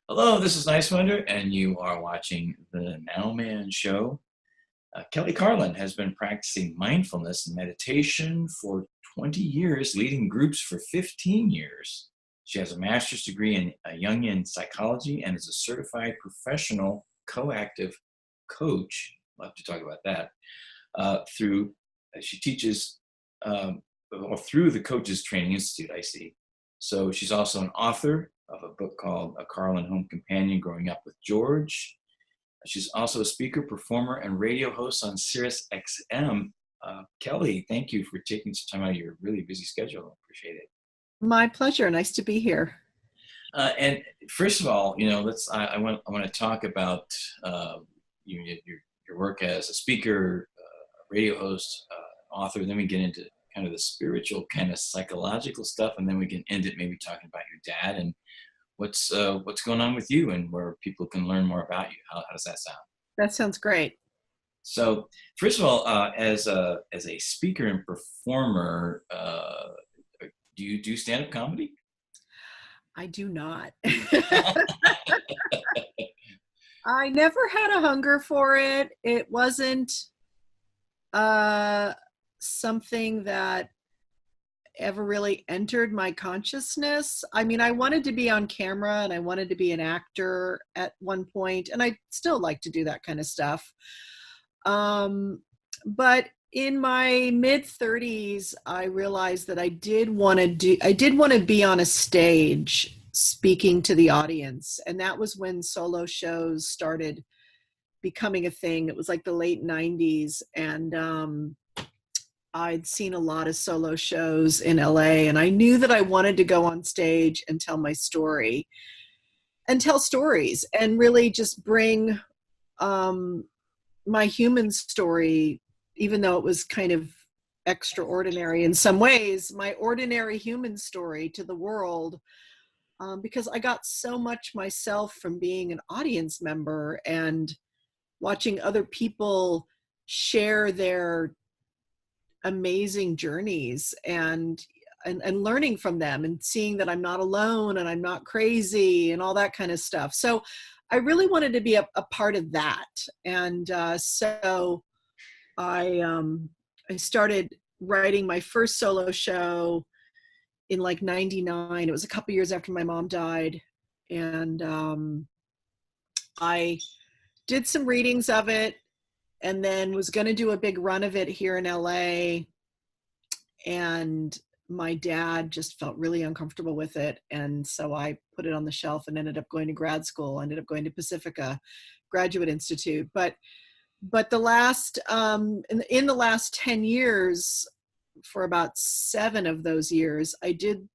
Hello, this is Nice Wonder, and you are watching the Now Man Show. Kelly Carlin has been practicing mindfulness and meditation for 20 years, leading groups for 15 years. She has a master's degree in Jungian psychology and is a certified professional coactive coach. We'll have to talk about that. Through She teaches through the Coaches Training Institute, I see. So she's also an author of a book called A Carlin Home Companion Growing Up with George. She's also a speaker, performer, and radio host on Sirius XM. Kelly, thank you for taking some time out of your really busy schedule. I appreciate it. My pleasure. Nice to be here. And first of all, I want to talk about your work as a speaker, radio host, author. Then we get into kind of the spiritual, kind of psychological stuff, and then we can end it maybe talking about your dad and what's going on with you and where people can learn more about you. How does that sound? That sounds great. So, first of all, as a speaker and performer, do you do stand up comedy? I do not. I never had a hunger for it. It wasn't something that ever really entered my consciousness. I mean, I wanted to be on camera and I wanted to be an actor at one point, and I still like to do that kind of stuff. But in my mid 30s, I realized that I did want to be on a stage speaking to the audience. And that was when solo shows started becoming a thing. It was like the late 90s. And I'd seen a lot of solo shows in LA, and I knew that I wanted to go on stage and tell my story and tell stories and really just bring my human story, even though it was kind of extraordinary in some ways, my ordinary human story to the world, because I got so much myself from being an audience member and watching other people share their amazing journeys and learning from them and seeing that I'm not alone and I'm not crazy and all that kind of stuff. So I really wanted to be a part of that. And so I started writing my first solo show in like 99. It was a couple years after my mom died. And I did some readings of it and then was going to do a big run of it here in LA. And my dad just felt really uncomfortable with it. And so I put it on the shelf and ended up going to grad school, ended up going to Pacifica Graduate Institute. But the last, in the last 10 years, for about 7 of those years, I did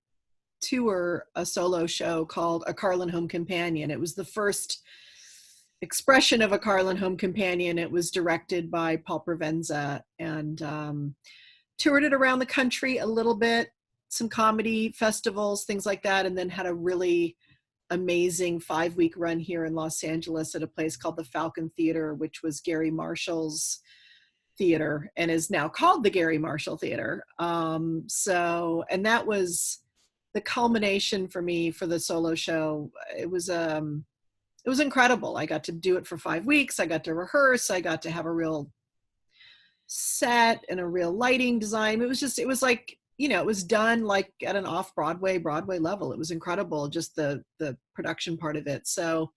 tour a solo show called A Carlin Home Companion. It was the first expression of A Carlin Home Companion. It was directed by Paul Provenza, and toured it around the country a little bit, some comedy festivals, things like that, and then had a really amazing 5-week run here in Los Angeles at a place called the Falcon Theater, which was Gary Marshall's theater and is now called the Gary Marshall Theater. And that was the culmination for me for the solo show. It was incredible. I got to do it for 5 weeks. I got to rehearse. I got to have a real set and a real lighting design. It was like, it was done like at an Broadway level. It was incredible, just the production part of it. So,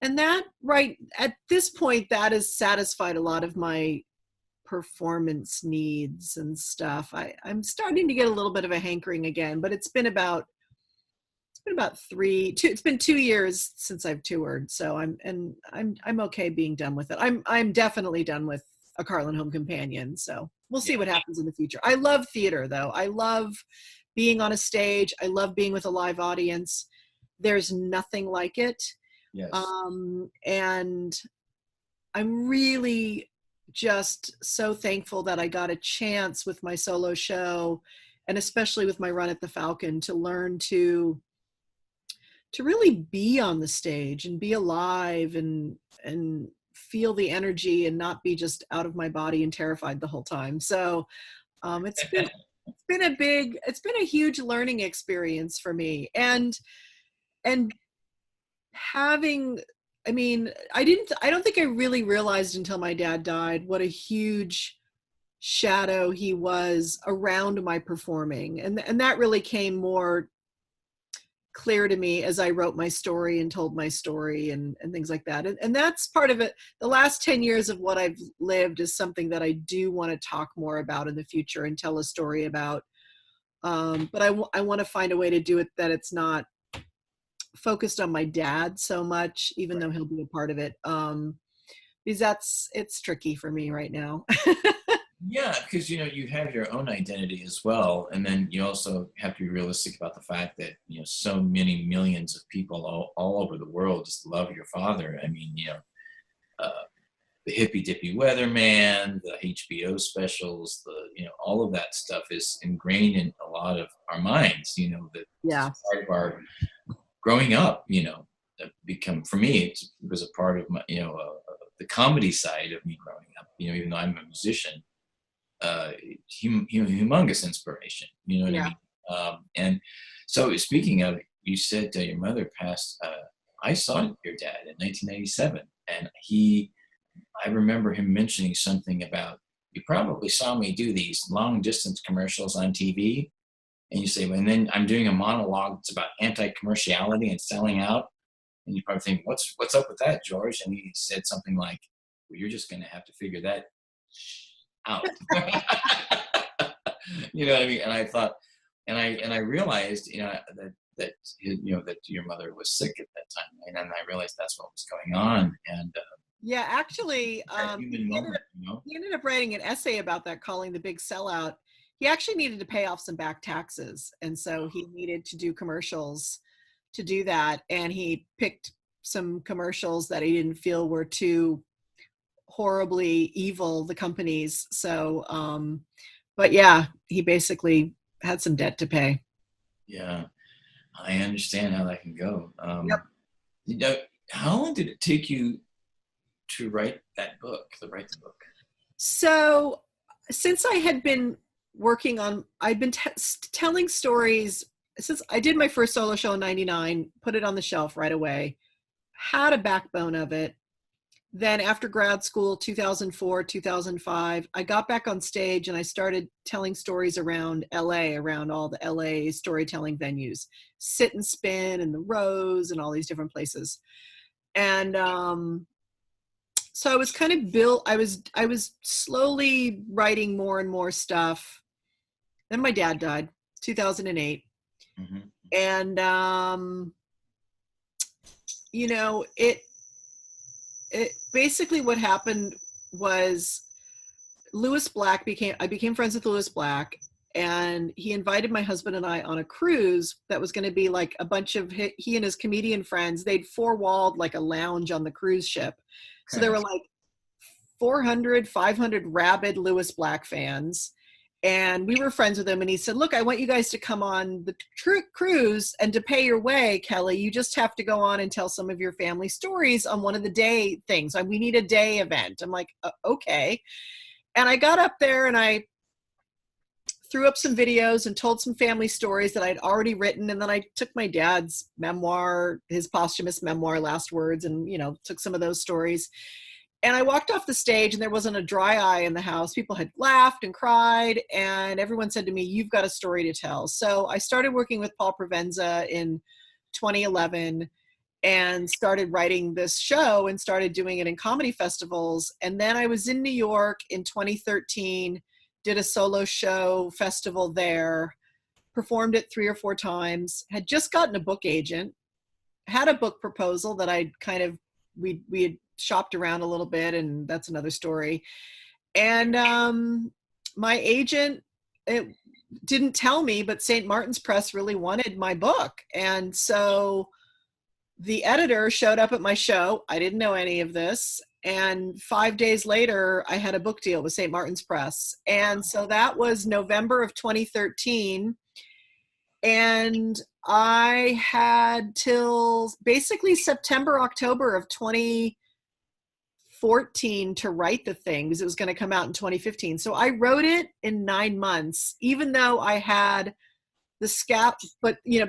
and that right at this point, that has satisfied a lot of my performance needs and stuff. I'm starting to get a little bit of a hankering again, but it's been about 2 years since I've toured. So I'm okay being done with it. I'm definitely done with A Carlin Home Companion. So we'll see what happens in the future. I love theater though. I love being on a stage. I love being with a live audience. There's nothing like it. Yes. And I'm really just so thankful that I got a chance with my solo show, and especially with my run at the Falcon, to learn to really be on the stage and be alive and feel the energy and not be just out of my body and terrified the whole time. So it's been a huge learning experience for me. And having, I mean, I don't think I really realized until my dad died what a huge shadow he was around my performing. And that really came more clear to me as I wrote my story and told my story and things like that. And that's part of it. The last 10 years of what I've lived is something that I do want to talk more about in the future and tell a story about. But I want to find a way to do it that it's not focused on my dad so much, even though he'll be a part of it. Because it's tricky for me right now. Yeah, because you have your own identity as well, and then you also have to be realistic about the fact that so many millions of people all over the world just love your father. I mean, uh, the hippy dippy weatherman, the HBO specials, all of that stuff is ingrained in a lot of our minds. That Yeah. it's part of our growing up. Become for me, it was a part of my the comedy side of me growing up. Even though I'm a musician. Humongous inspiration. You know what I Yeah. mean? And so, speaking of, you said your mother passed. I saw your dad in 1997, and I remember him mentioning something about, you probably saw me do these long distance commercials on TV, and you say, well, and then I'm doing a monologue that's about anti-commerciality and selling out, and you probably think, what's up with that, George? And he said something like, well, you're just going to have to figure that out. You know what I mean? And I thought, and I realized, that your mother was sick at that time, and then I realized that's what was going on, and Yeah, actually, that human moment, he ended up writing an essay about that, calling The Big Sellout. He actually needed to pay off some back taxes, and so he needed to do commercials to do that. And he picked some commercials that he didn't feel were too horribly evil, the companies. So, but yeah, he basically had some debt to pay. Yeah, I understand how that can go. Yep. How long did it take you to write that book, So, since I had been I'd been telling stories since I did my first solo show in 99, put it on the shelf right away, had a backbone of it. Then after grad school, 2004, 2005, I got back on stage and I started telling stories around LA, around all the LA storytelling venues, Sit and Spin and the Rose and all these different places. And so I was kind of I was slowly writing more and more stuff. Then my dad died, 2008. Mm-hmm. And it basically, what happened was I became friends with Lewis Black, and he invited my husband and I on a cruise that was going to be like a bunch of he and his comedian friends. They'd four-walled like a lounge on the cruise ship. So there were like 400, 500 rabid Lewis Black fans. And we were friends with him. And he said, look, I want you guys to come on the cruise, and to pay your way, Kelly, you just have to go on and tell some of your family stories on one of the day things. We need a day event. I'm like, okay. And I got up there and I threw up some videos and told some family stories that I'd already written. And then I took my dad's memoir, his posthumous memoir, Last Words, and, took some of those stories. And I walked off the stage and there wasn't a dry eye in the house. People had laughed and cried, and everyone said to me, you've got a story to tell. So I started working with Paul Provenza in 2011 and started writing this show and started doing it in comedy festivals. And then I was in New York in 2013, did a solo show festival there, performed it 3 or 4 times, had just gotten a book agent, had a book proposal that we had shopped around a little bit, and that's another story. And my agent, it didn't tell me, but St. Martin's Press really wanted my book. And so the editor showed up at my show. I didn't know any of this. And 5 days later, I had a book deal with St. Martin's Press. And so that was November of 2013. And I had till basically September, October of 2014 to write the thing, because it was going to come out in 2015. So I wrote it in 9 months, even though I had the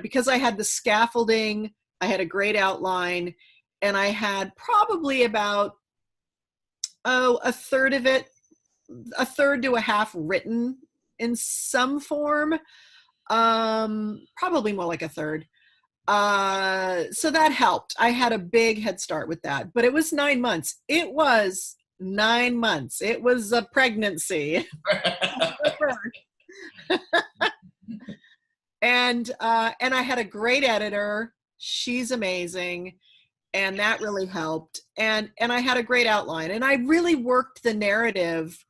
because I had the scaffolding I had a great outline, and I had probably about, a third of it, a third to a half written in some form. Probably more like a third. So that helped. I had a big head start with that, but it was 9 months. It was 9 months. It was a pregnancy. And I had a great editor. She's amazing. And that really helped. And I had a great outline. And I really worked the narrative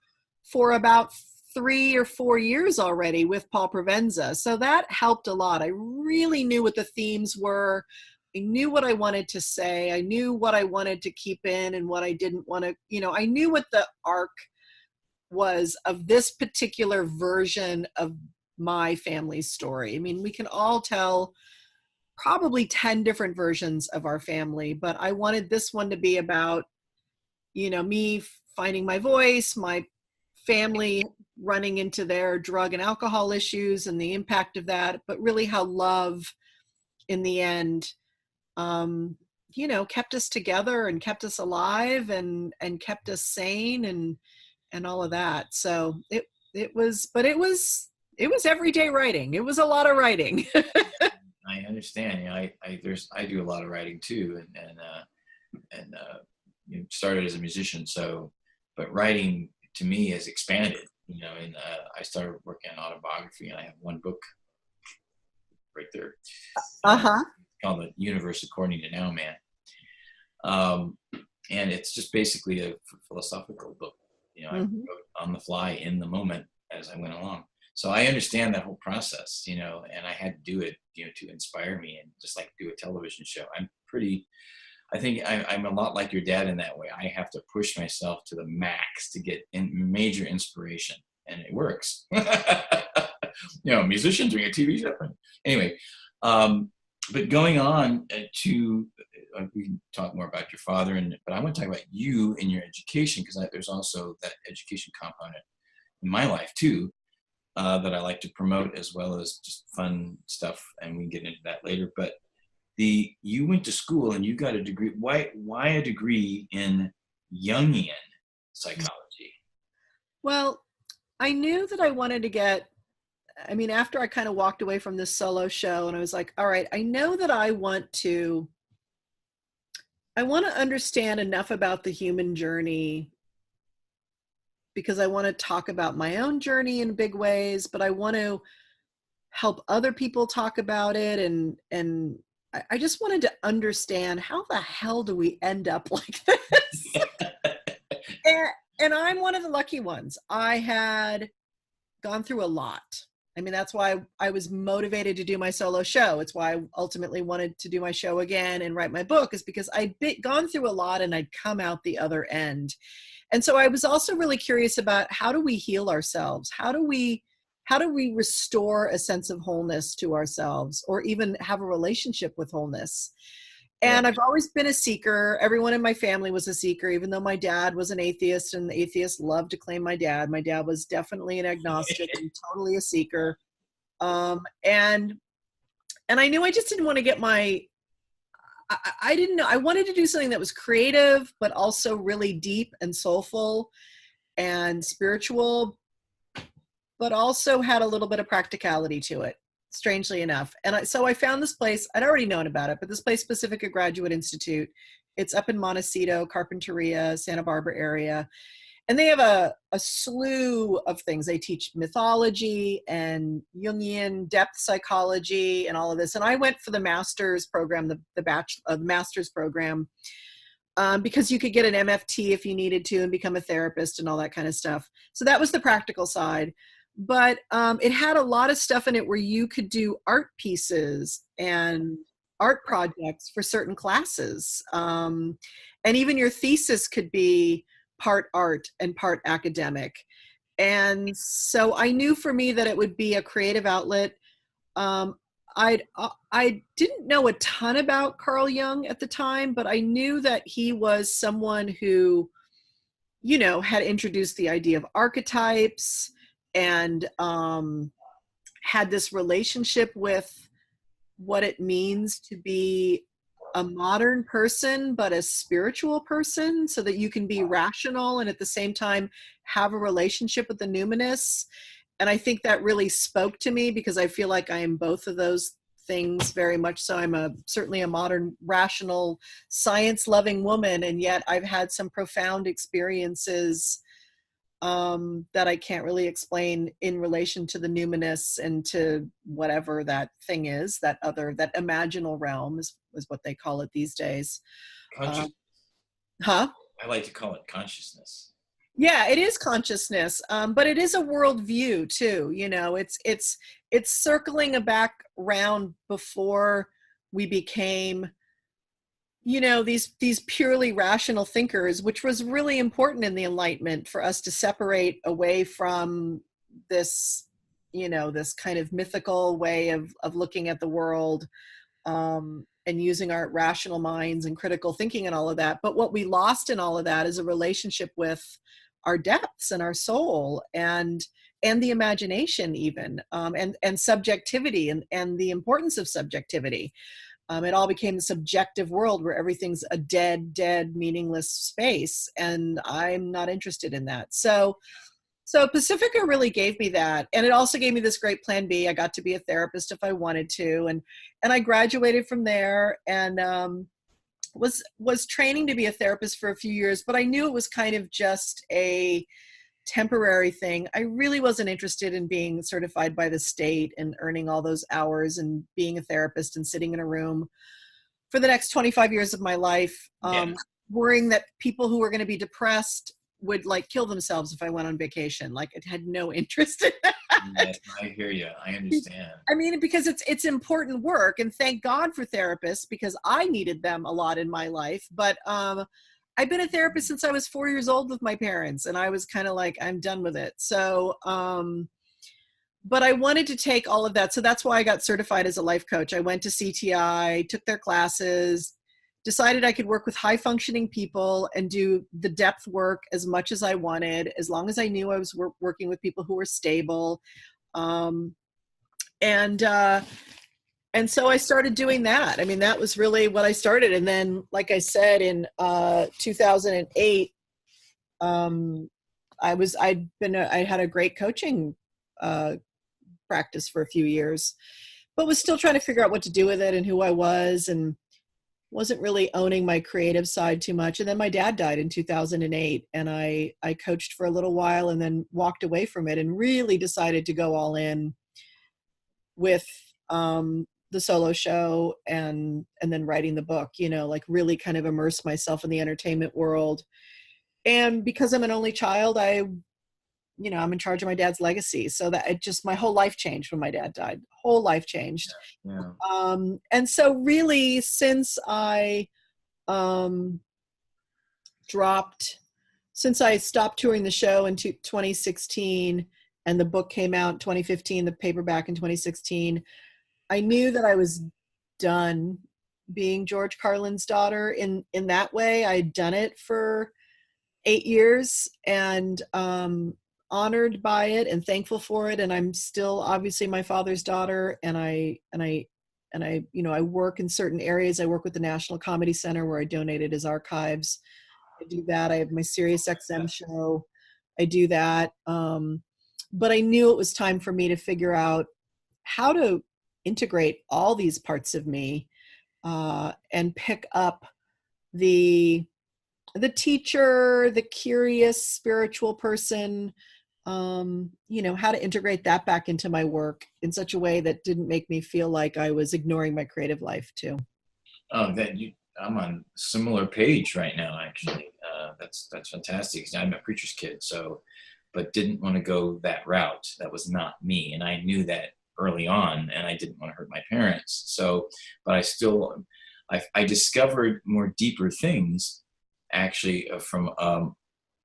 for about 3 or 4 years already with Paul Provenza. So that helped a lot. I really knew what the themes were. I knew what I wanted to say. I knew what I wanted to keep in and what I didn't want to, I knew what the arc was of this particular version of my family's story. I mean, we can all tell probably 10 different versions of our family, but I wanted this one to be about, me finding my voice, my family running into their drug and alcohol issues and the impact of that, but really how love in the end, kept us together and kept us alive and kept us sane and all of that. So it was everyday writing. It was a lot of writing. I understand. I do a lot of writing too, and started as a musician. So, but writing to me has expanded. And I started working on autobiography, and I have one book right there. Called The Universe According to Now Man. And it's just basically a philosophical book. I wrote on the fly in the moment as I went along. So I understand that whole process, and I had to do it, to inspire me, and just like do a television show. I think I'm a lot like your dad in that way. I have to push myself to the max to get major inspiration, and it works. Musician doing a TV show. Anyway, but going on to, we can talk more about your father, but I want to talk about you and your education, because there's also that education component in my life too. That I like to promote, as well as just fun stuff, and we can get into that later. But you went to school and you got a degree. Why a degree in Jungian psychology? Well, I knew that I wanted to after I kind of walked away from this solo show, and I was like, all right, I know that I want to understand enough about the human journey, because I want to talk about my own journey in big ways, but I want to help other people talk about it. And I just wanted to understand, how the hell do we end up like this? and I'm one of the lucky ones. I had gone through a lot. That's why I was motivated to do my solo show. It's why I ultimately wanted to do my show again and write my book, is because I'd gone through a lot and I'd come out the other end. And so I was also really curious about, how do we heal ourselves? How do we restore a sense of wholeness to ourselves, or even have a relationship with wholeness? And I've always been a seeker. Everyone in my family was a seeker, even though my dad was an atheist, and the atheists loved to claim my dad. My dad was definitely an agnostic and totally a seeker. And I knew I just didn't want to get I didn't know. I wanted to do something that was creative, but also really deep and soulful and spiritual, but also had a little bit of practicality to it, strangely enough. And so I found this place. I'd already known about it, but this place, Pacifica Graduate Institute, it's up in Montecito, Carpinteria, Santa Barbara area. And they have a slew of things. They teach mythology and Jungian depth psychology and all of this. And I went for the master's program, the master's program, because you could get an MFT if you needed to and become a therapist and all that kind of stuff. So that was the practical side. But it had a lot of stuff in it where you could do art pieces and art projects for certain classes. And even your thesis could be part art and part academic. And so I knew for me that it would be a creative outlet. I didn't know a ton about Carl Jung at the time, but I knew that he was someone who, had introduced the idea of archetypes, and had this relationship with what it means to be a modern person, but a spiritual person, so that you can be rational and at the same time have a relationship with the numinous. And I think that really spoke to me because I feel like I am both of those things very much so. I'm certainly a modern, rational, science-loving woman, and yet I've had some profound experiences that I can't really explain in relation to the numinous and to whatever that thing is, that imaginal realm is what they call it these days. Conscious. Huh? I like to call it consciousness. Yeah, it is consciousness, but it is a worldview too. You know, it's circling back round before we became, you know, these purely rational thinkers, which was really important in the Enlightenment for us to separate away from this, you know, this kind of mythical way of looking at the world, and using our rational minds and critical thinking and all of that. But what we lost in all of that is a relationship with our depths and our soul and the imagination even, and subjectivity and the importance of subjectivity. It all became a subjective world where everything's a dead, meaningless space, and I'm not interested in that. So Pacifica really gave me that, and it also gave me this great plan B. I got to be a therapist if I wanted to, and I graduated from there, and was training to be a therapist for a few years, but I knew it was kind of just a temporary thing. I really wasn't interested in being certified by the state and earning all those hours and being a therapist and sitting in a room for the next 25 years of my life, worrying that people who were going to be depressed would like kill themselves if I went on vacation. Like, it had no interest in that. Yes, I hear you. I understand. I mean, because it's important work, and thank God for therapists because I needed them a lot in my life. But I've been a therapist since I was 4 years old with my parents, and I was kind of like, I'm done with it. So, but I wanted to take all of that. So that's why I got certified as a life coach. I went to CTI, took their classes, decided I could work with high functioning people and do the depth work as much as I wanted, as long as I knew I was working with people who were stable. And so I started doing that. I mean, that was really what I started. And then, like I said, in 2008, I had a great coaching practice for a few years, but was still trying to figure out what to do with it and who I was, and wasn't really owning my creative side too much. And then my dad died in 2008, and I coached for a little while and then walked away from it and really decided to go all in with the solo show and then writing the book, you know, like really kind of immerse myself in the entertainment world. And because I'm an only child, I'm in charge of my dad's legacy. So that it just, my whole life changed when my dad died. Whole life changed. Yeah. And so really, since I stopped touring the show in 2016, and the book came out in 2015, the paperback in 2016, I knew that I was done being George Carlin's daughter in that way. I'd done it for 8 years, and honored by it and thankful for it. And I'm still obviously my father's daughter. And I work in certain areas. I work with the National Comedy Center, where I donated his archives. I do that. I have my Sirius XM show. I do that. But I knew it was time for me to figure out how to integrate all these parts of me, and pick up the teacher, the curious spiritual person, how to integrate that back into my work in such a way that didn't make me feel like I was ignoring my creative life too. Oh, I'm on a similar page right now, actually. That's fantastic. I'm a preacher's kid, but didn't want to go that route. That was not me. And I knew that early on, and I didn't want to hurt my parents. But I discovered more deeper things, actually, from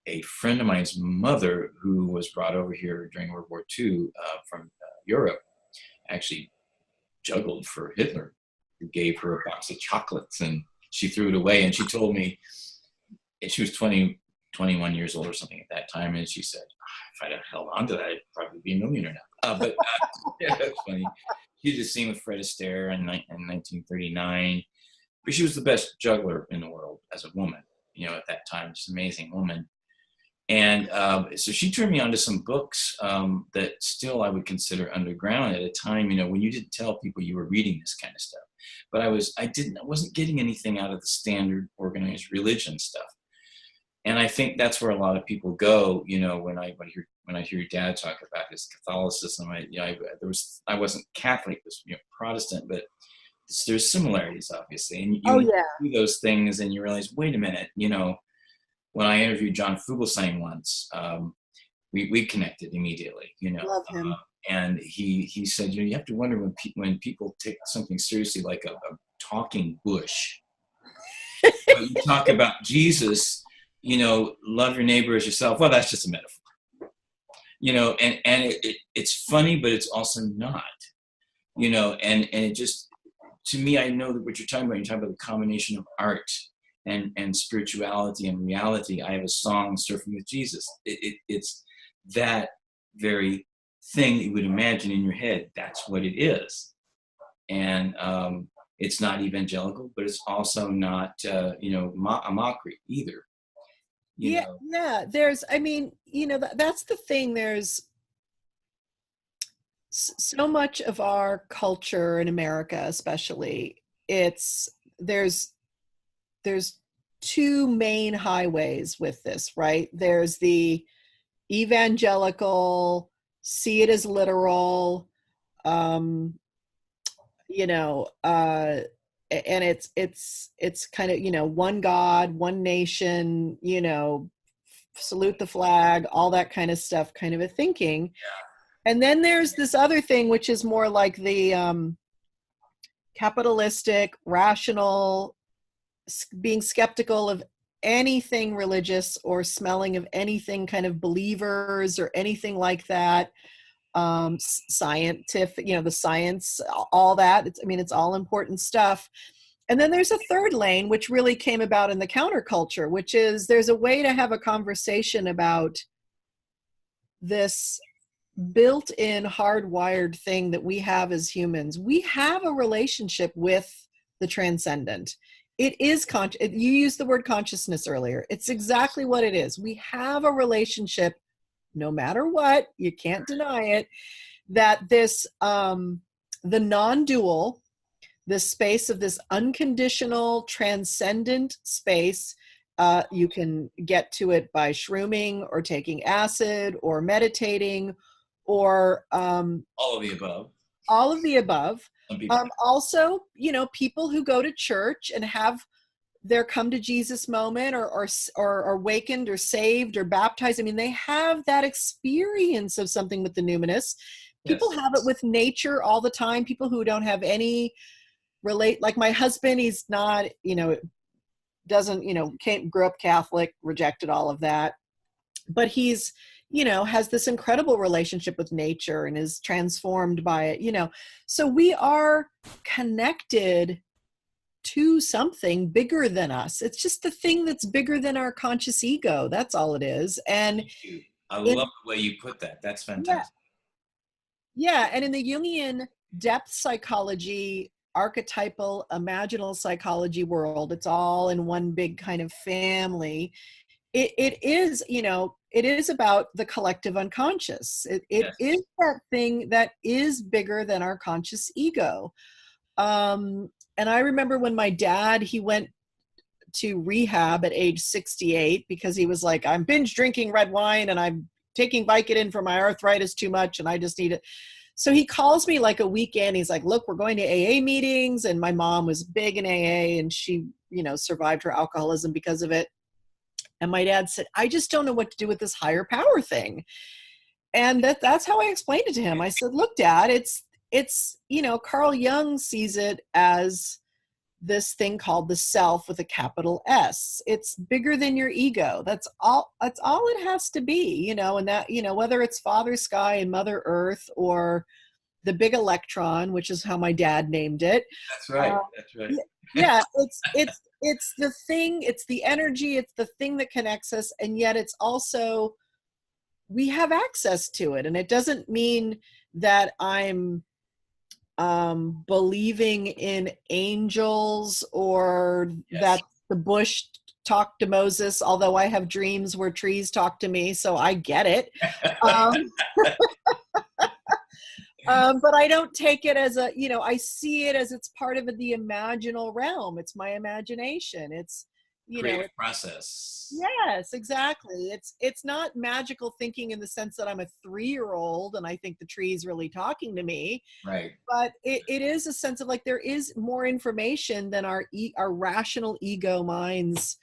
a friend of mine's mother, who was brought over here during World War II from Europe, actually juggled for Hitler, who gave her a box of chocolates, and she threw it away. And she told me, and she was 21 years old or something at that time, and she said, if I'd have held on to that, I'd probably be a millionaire now. Yeah, that's funny. She did the scene with Fred Astaire in 1939. but she was the best juggler in the world as a woman, at that time, just an amazing woman. And so she turned me on to some books that still I would consider underground at a time, when you didn't tell people you were reading this kind of stuff. But I wasn't getting anything out of the standard organized religion stuff. And I think that's where a lot of people go, when I hear your dad talk about his Catholicism. I wasn't Catholic, I was Protestant, but there's similarities, obviously. And you do those things and you realize, wait a minute, when I interviewed John Fugelsang once, we connected immediately, Love him. and he said, you have to wonder when people take something seriously like a talking bush. But you talk about Jesus, love your neighbor as yourself. Well, that's just a metaphor, and it's funny, but it's also not, and it just, to me, I know that what you're talking about the combination of art and spirituality and reality. I have a song, Surfing with Jesus. It's that very thing that you would imagine in your head. That's what it is. And it's not evangelical, but it's also not, a mockery either. Yeah. There's, that's the thing. There's so much of our culture in America, especially, there's two main highways with this, right? There's the evangelical, see it as literal, and it's kind of, one God, one nation, salute the flag, all that kind of stuff, kind of a thinking. And then there's this other thing, which is more like the capitalistic, rational, being skeptical of anything religious or smelling of anything kind of believers or anything like that. Scientific, the science, all that. It's all important stuff. And then there's a third lane, which really came about in the counterculture, which is there's a way to have a conversation about this built-in hardwired thing that we have as humans. We have a relationship with the transcendent. It is you used the word consciousness earlier. It's exactly what it is. We have a relationship, no matter what, you can't deny it, that this, the non-dual, this space of this unconditional, transcendent space, you can get to it by shrooming or taking acid or meditating or all of the above. All of the above. Also, people who go to church and have their come to Jesus moment or awakened or saved or baptized. They have that experience of something with the numinous. People have it with nature all the time. People who don't have any like my husband, he's not, grew up Catholic, rejected all of that, but he's, has this incredible relationship with nature and is transformed by it, so we are connected to something bigger than us. It's just the thing that's bigger than our conscious ego. That's all it is. And I love the way you put that. That's fantastic. Yeah. And in the Jungian depth psychology, archetypal, imaginal psychology world, it's all in one big kind of family. It is, it is about the collective unconscious. It is that thing that is bigger than our conscious ego. And I remember when my dad, he went to rehab at age 68 because he was like, I'm binge drinking red wine and I'm taking Vicodin for my arthritis too much and I just need it. So he calls me like a weekend. He's like, look, we're going to AA meetings. And my mom was big in AA and she, survived her alcoholism because of it. And my dad said, I just don't know what to do with this higher power thing. And that's how I explained it to him. I said, look, Dad, it's Carl Jung sees it as this thing called the self with a capital S. It's bigger than your ego. That's all it has to be, and that, whether it's Father Sky and Mother Earth or the big electron, which is how my dad named it. That's right. That's right. Yeah. It's the thing, it's the energy, it's the thing that connects us. And yet it's also, we have access to it. And it doesn't mean that I'm believing in angels or Yes. that the bush talked to Moses, although I have dreams where trees talk to me, so I get it. Um, but I don't take it as a, I see it as it's part of the imaginal realm. It's my imagination. It's, Creative process. yes, exactly. It's not magical thinking in the sense that I'm a 3-year-old and I think the tree's really talking to me, Right. but it is a sense of like there is more information than our rational ego minds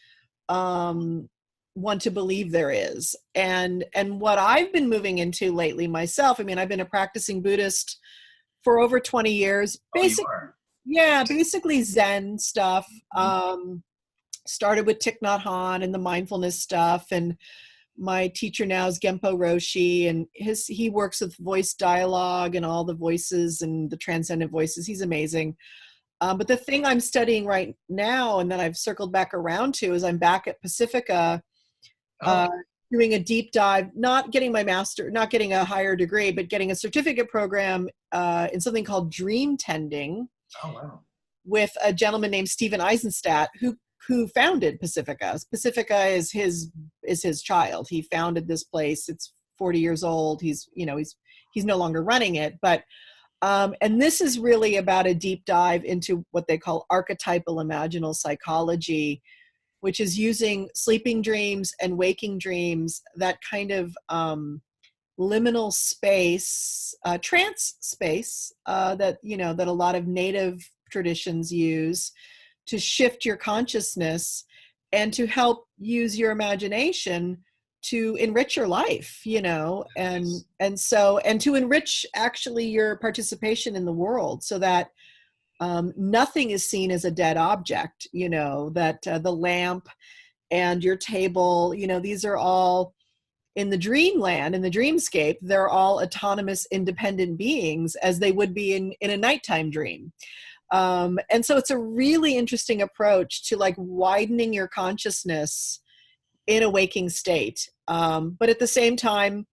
um want to believe there is. And what I've been moving into lately myself, I mean, I've been a practicing Buddhist for over 20 years, Oh, you basic, are. yeah, basically Zen stuff. Mhm. Started with Thich Nhat Hanh and the mindfulness stuff, and my teacher now is Genpo Roshi, and he works with voice dialogue and all the voices and the transcendent voices. He's amazing. But the thing I'm studying right now, and that I've circled back around to, is I'm back at Pacifica, Oh, uh, doing a deep dive, not getting my master, not getting a higher degree, but getting a certificate program in something called dream tending oh wow. with a gentleman named Stephen Eisenstadt, who founded Pacifica. Pacifica is his child. He founded this place. It's 40 years old. He's no longer running it, but and this is really about a deep dive into what they call archetypal imaginal psychology, which is using sleeping dreams and waking dreams, that kind of liminal space, trance space, that a lot of native traditions use to shift your consciousness and to help use your imagination to enrich your life, and Nice. and to enrich actually your participation in the world, so that nothing is seen as a dead object, that the lamp and your table, these are all in the dreamland, in the dreamscape, they're all autonomous, independent beings, as they would be in a nighttime dream. And so it's a really interesting approach to like widening your consciousness in a waking state. But at the same time,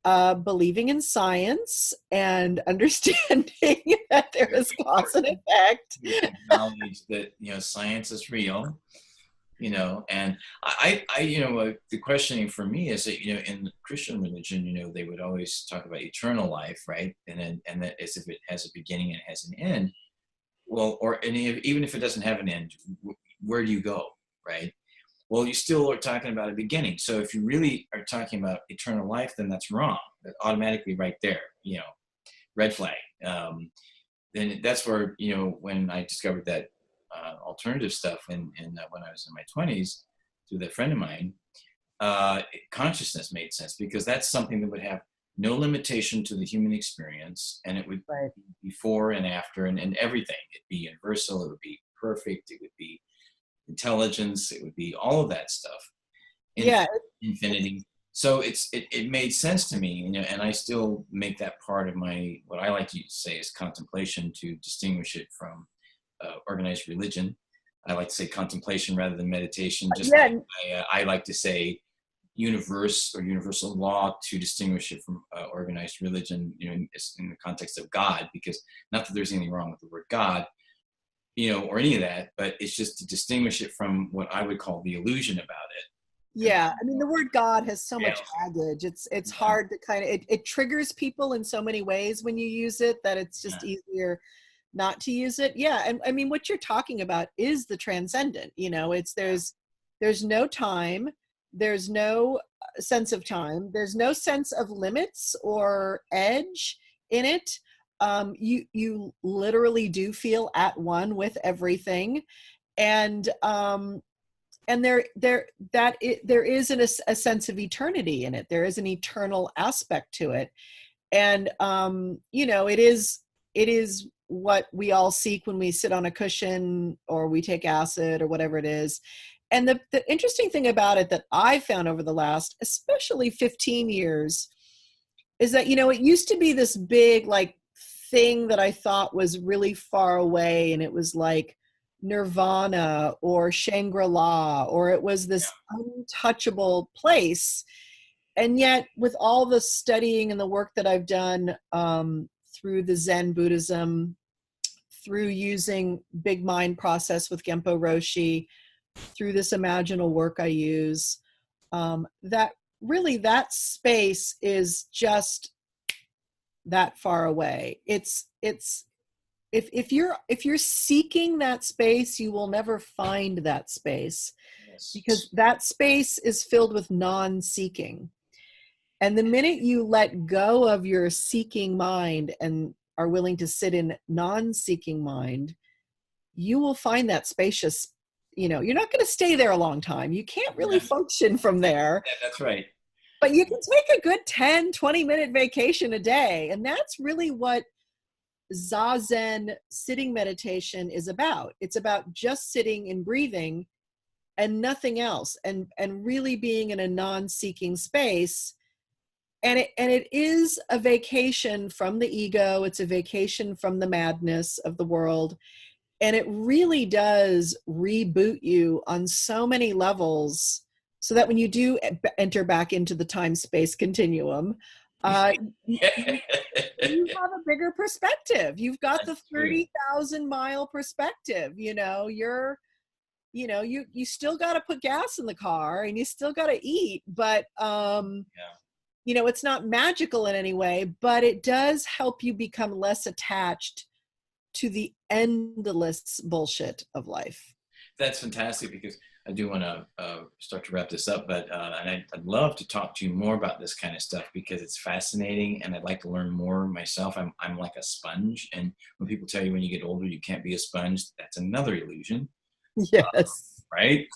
believing in science and understanding that there Very is cause and important. effect. We acknowledge that science is real. And the questioning for me is that in the Christian religion, they would always talk about eternal life, right? And that as if it has a beginning and it has an end. Well, even if it doesn't have an end, where do you go, right? Well, you still are talking about a beginning. So if you really are talking about eternal life, then that's wrong. That automatically right there, red flag. Then that's where, when I discovered that alternative stuff when I was in my 20s through that friend of mine, consciousness made sense, because that's something that would have no limitation to the human experience, and it would Right. be before and after and everything. It'd be universal, it would be perfect, it would be intelligence, it would be all of that stuff. Yeah, it's Infinity. So it made sense to me, and I still make that part of my, what I like to say is contemplation, to distinguish it from organized religion. I like to say contemplation rather than meditation, just yeah, like I like to say universe or universal law to distinguish it from organized religion, in the context of God, because not that there's anything wrong with the word God, or any of that, but it's just to distinguish it from what I would call the illusion about it. And yeah. I mean, the word God has so much yeah, baggage. It's hard to kind of it triggers people in so many ways when you use it, that it's yeah, just easier not to use it. Yeah, and I mean, what you're talking about is the transcendent. It's there's no time, there's no sense of time, there's no sense of limits or edge in it. You literally do feel at one with everything, and there is a sense of eternity in it. There is an eternal aspect to it, and it is what we all seek when we sit on a cushion or we take acid or whatever it is. And the interesting thing about it that I found over the last especially 15 years is that it used to be this big like thing that I thought was really far away, and it was like nirvana or Shangri-La, or it was this untouchable place. And yet, with all the studying and the work that I've done through the Zen Buddhism through using big mind process with Genpo Roshi, through this imaginal work I use, that really that space is just that far away. It's if you're seeking that space, you will never find that space, because that space is filled with non-seeking. And the minute you let go of your seeking mind and are willing to sit in non-seeking mind, you will find that spacious, you're not going to stay there a long time. You can't really function from there. Yeah, that's right. But you can take a good 10, 20-minute vacation a day. And that's really what Zazen sitting meditation is about. It's about just sitting and breathing and nothing else, and really being in a non-seeking space. And it is a vacation from the ego. It's a vacation from the madness of the world. And it really does reboot you on so many levels, so that when you do enter back into the time-space continuum, you have a bigger perspective. You've got the 30,000 mile perspective. You still got to put gas in the car and you still got to eat, but it's not magical in any way, but it does help you become less attached to the endless bullshit of life. That's fantastic, because I do want to start to wrap this up, but and I'd love to talk to you more about this kind of stuff, because it's fascinating and I'd like to learn more myself. I'm like a sponge, and when people tell you when you get older you can't be a sponge, that's another illusion. Yes. Right?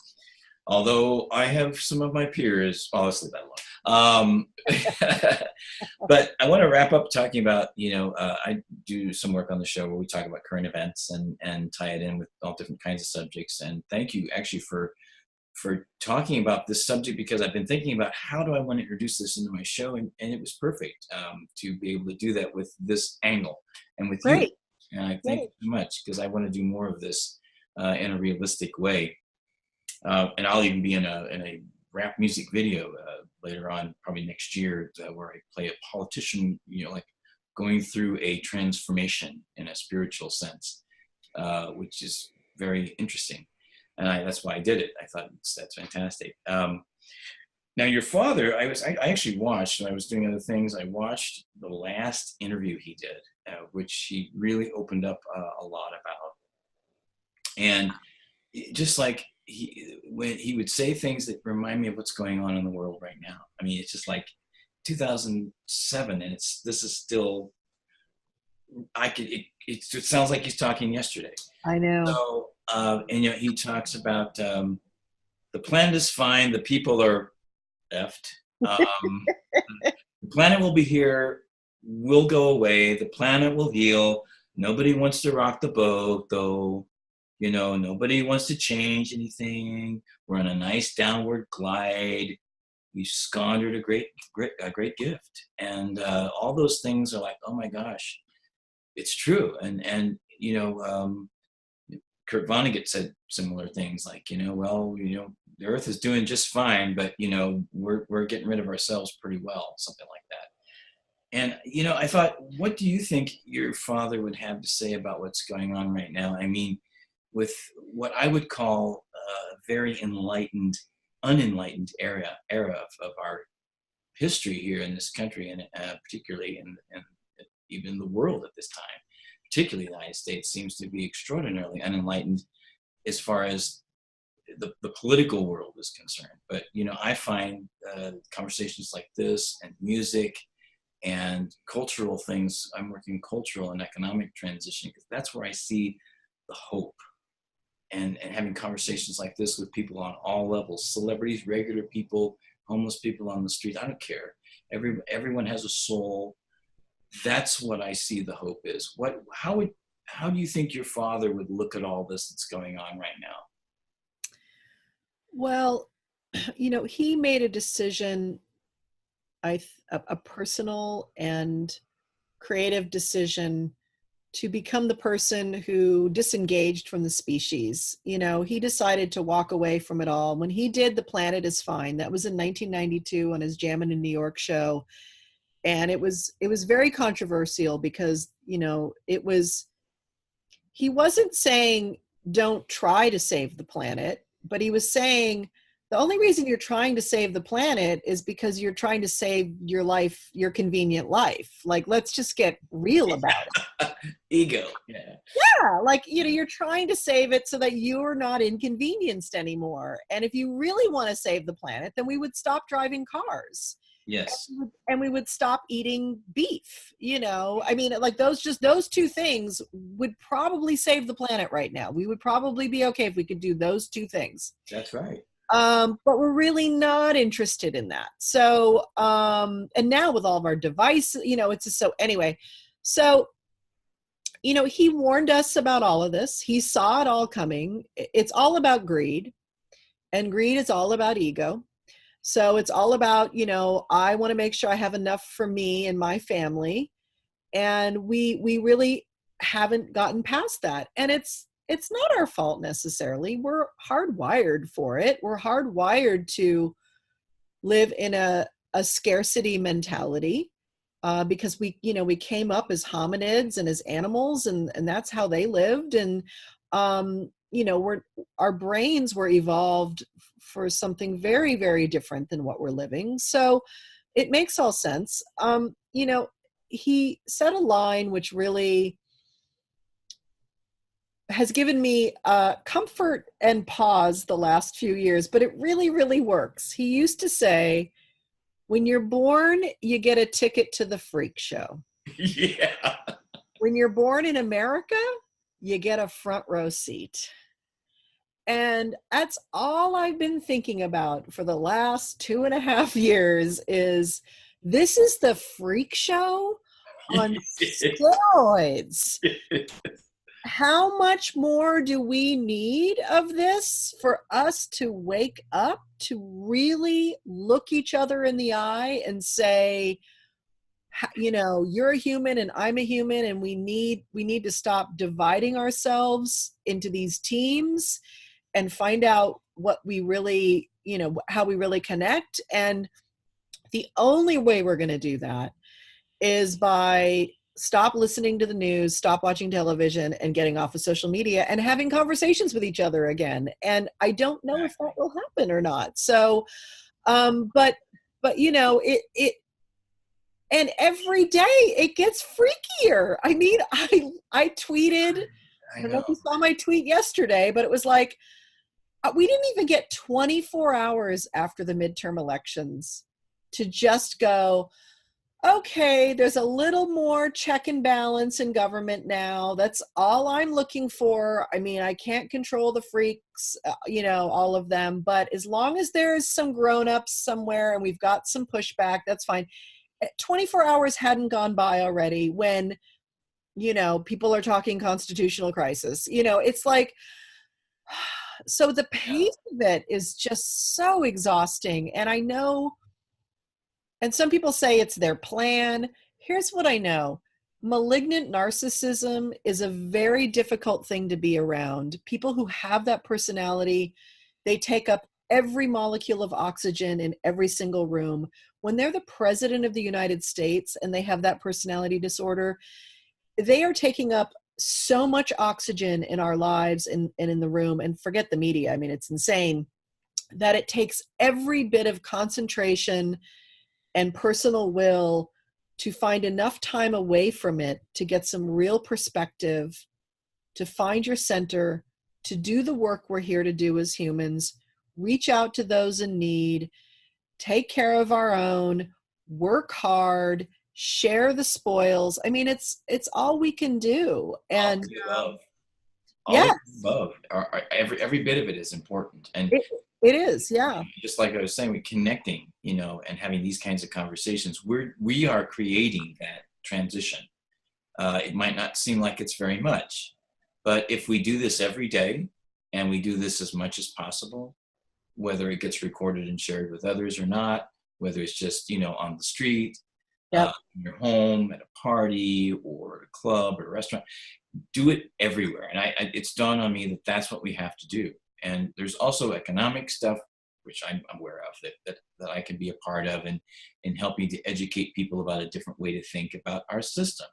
Although I have some of my peers, I'll leave that alone. But I want to wrap up talking about, I do some work on the show where we talk about current events and tie it in with all different kinds of subjects. And thank you actually for talking about this subject, because I've been thinking about how do I want to introduce this into my show, and it was perfect to be able to do that with this angle and with you. And I thank you so much, because I want to do more of this in a realistic way. And I'll even be in a rap music video later on, probably next year, where I play a politician, like going through a transformation in a spiritual sense, which is very interesting. And that's why I did it. I thought that's fantastic. Now, your father, I actually watched, when I was doing other things, I watched the last interview he did, which he really opened up a lot about. And just like, when he would say things that remind me of what's going on in the world right now. I mean, it's just like 2007, and this is still. It sounds like he's talking yesterday. I know. So, and he talks about the planet is fine, the people are effed. The planet will be here, will go away. The planet will heal. Nobody wants to rock the boat, though. Nobody wants to change anything. We're on a nice downward glide. We squandered a great gift, and all those things are like, oh my gosh, it's true. And Kurt Vonnegut said similar things, like, the Earth is doing just fine, but we're getting rid of ourselves pretty well, something like that. And I thought, what do you think your father would have to say about what's going on right now? I mean, with what I would call a very unenlightened era of our history here in this country, and particularly in even the world at this time, particularly the United States, seems to be extraordinarily unenlightened as far as the political world is concerned. But I find conversations like this and music and cultural things, I'm working cultural and economic transition, because that's where I see the hope. And having conversations like this with people on all levels, celebrities, regular people, homeless people on the street, I don't care. Everyone has a soul. That's what I see the hope is. How do you think your father would look at all this that's going on right now? Well, he made a decision, a personal and creative decision, to become the person who disengaged from the species. He decided to walk away from it all. When he did The Planet is Fine, that was in 1992 on his Jammin' in New York show. And it was very controversial, because, he wasn't saying don't try to save the planet, but he was saying the only reason you're trying to save the planet is because you're trying to save your life, your convenient life. Like, let's just get real about it. Ego. Yeah. Yeah, like, you're trying to save it so that you're not inconvenienced anymore. And if you really want to save the planet, then we would stop driving cars. Yes. And we would stop eating beef. I mean, like, those two things would probably save the planet right now. We would probably be okay if we could do those two things. That's right. But we're really not interested in that. So, and now with all of our devices, it's just so, anyway. So, he warned us about all of this. He saw it all coming. It's all about greed, and greed is all about ego. So it's all about, I want to make sure I have enough for me and my family. And we really haven't gotten past that. And it's not our fault necessarily. We're hardwired for it. We're hardwired to live in a scarcity mentality. Because we came up as hominids and as animals, and that's how they lived. And, our brains were evolved for something very, very different than what we're living. So it makes all sense. He said a line which really has given me comfort and pause the last few years, but it really, really works. He used to say, when you're born, you get a ticket to the freak show. Yeah. When you're born in America, you get a front row seat. And that's all I've been thinking about for the last 2.5 years is this is the freak show on steroids. How much more do we need of this for us to wake up, to really look each other in the eye and say, you're a human and I'm a human, and we need to stop dividing ourselves into these teams and find out what we really, how we really connect. And the only way we're going to do that is by stop listening to the news, stop watching television, and getting off of social media and having conversations with each other again. And I don't know if that will happen or not. So, but it and every day it gets freakier. I mean, I tweeted, I don't know if you saw my tweet yesterday, but it was like, we didn't even get 24 hours after the midterm elections to just go, okay, there's a little more check and balance in government now. That's all I'm looking for. I mean, I can't control the freaks, all of them, but as long as there's some grown-ups somewhere and we've got some pushback, that's fine. 24 hours hadn't gone by already when, people are talking constitutional crisis. It's like, so the pace of it is just so exhausting. And I know, and some people say it's their plan. Here's what I know. Malignant narcissism is a very difficult thing to be around. People who have that personality, they take up every molecule of oxygen in every single room. When they're the president of the United States and they have that personality disorder, they are taking up so much oxygen in our lives and in the room, and forget the media. I mean, it's insane that it takes every bit of concentration and personal will to find enough time away from it to get some real perspective, to find your center, to do the work we're here to do as humans, reach out to those in need, take care of our own, work hard, share the spoils. I mean, it's all we can do. And above. Every bit of it is important. And it is, yeah. Just like I was saying, with connecting, and having these kinds of conversations, we are creating that transition. It might not seem like it's very much, but if we do this every day and we do this as much as possible, whether it gets recorded and shared with others or not, whether it's just, on the street, in your home, at a party or a club or a restaurant, do it everywhere. And it's dawned on me that that's what we have to do. And there's also economic stuff, which I'm aware of, that I can be a part of, and helping to educate people about a different way to think about our system.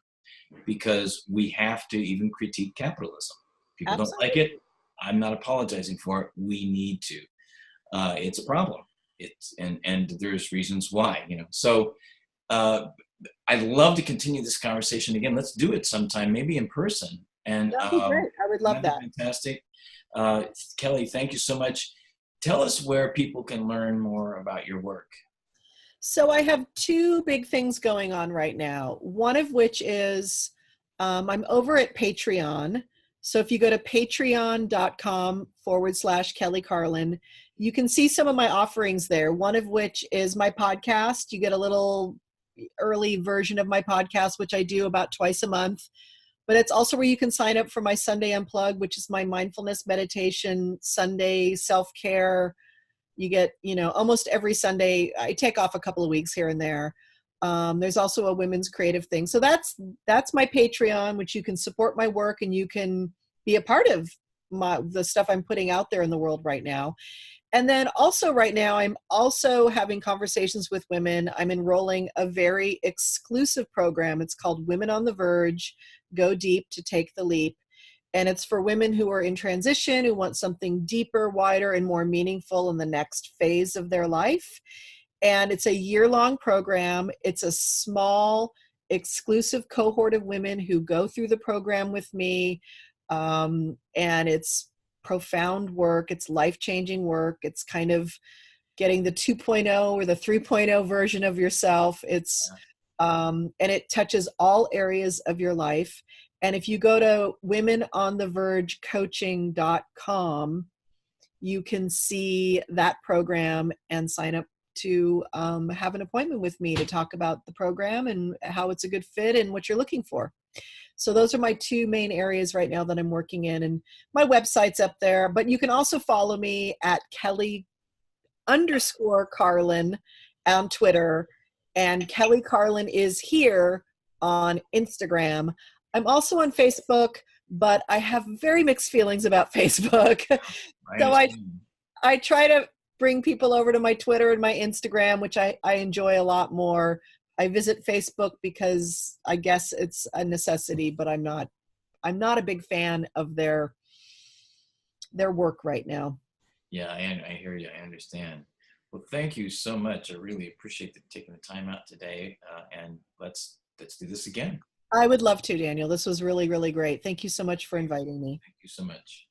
because we have to even critique capitalism. People don't Absolutely. like it. I'm not apologizing for it. We need to. It's a problem. And there's reasons why, So uh, I'd love to continue this conversation again. Let's do it sometime, maybe in person. And That'd be great. I would love that'd that. be fantastic. Kelly, thank you so much. Tell us where people can learn more about your work. So I have two big things going on right now. One of which is I'm over at Patreon. So if you go to patreon.com/Kelly Carlin, you can see some of my offerings there. One of which is my podcast. You get a little early version of my podcast, which I do about twice a month. But it's also where you can sign up for my Sunday Unplug, which is my mindfulness meditation, Sunday self-care. You get, almost every Sunday. I take off a couple of weeks here and there. There's also a women's creative thing. So that's my Patreon, which you can support my work and you can be a part of the stuff I'm putting out there in the world right now. And then also right now, I'm also having conversations with women. I'm enrolling a very exclusive program. It's called Women on the Verge, Go Deep to Take the Leap. And it's for women who are in transition, who want something deeper, wider, and more meaningful in the next phase of their life. And it's a year-long program. It's a small, exclusive cohort of women who go through the program with me. And it's profound work. It's life-changing work. It's kind of getting the 2.0 or the 3.0 version of yourself. It's and it touches all areas of your life. And if you go to womenonthevergecoaching.com, you can see that program and sign up to have an appointment with me to talk about the program and how it's a good fit and what you're looking for. So those are my two main areas right now that I'm working in, and my website's up there. But you can also follow me at Kelly_Carlin on Twitter, and Kelly Carlin is here on Instagram. I'm also on Facebook, but I have very mixed feelings about Facebook. So I try to bring people over to my Twitter and my Instagram, which I enjoy a lot more. I visit Facebook because I guess it's a necessity, but I'm not a big fan of their work right now. Yeah, I hear you. I understand. Well, thank you so much. I really appreciate taking the time out today. And let's do this again. I would love to, Daniel. This was really, really great. Thank you so much for inviting me. Thank you so much.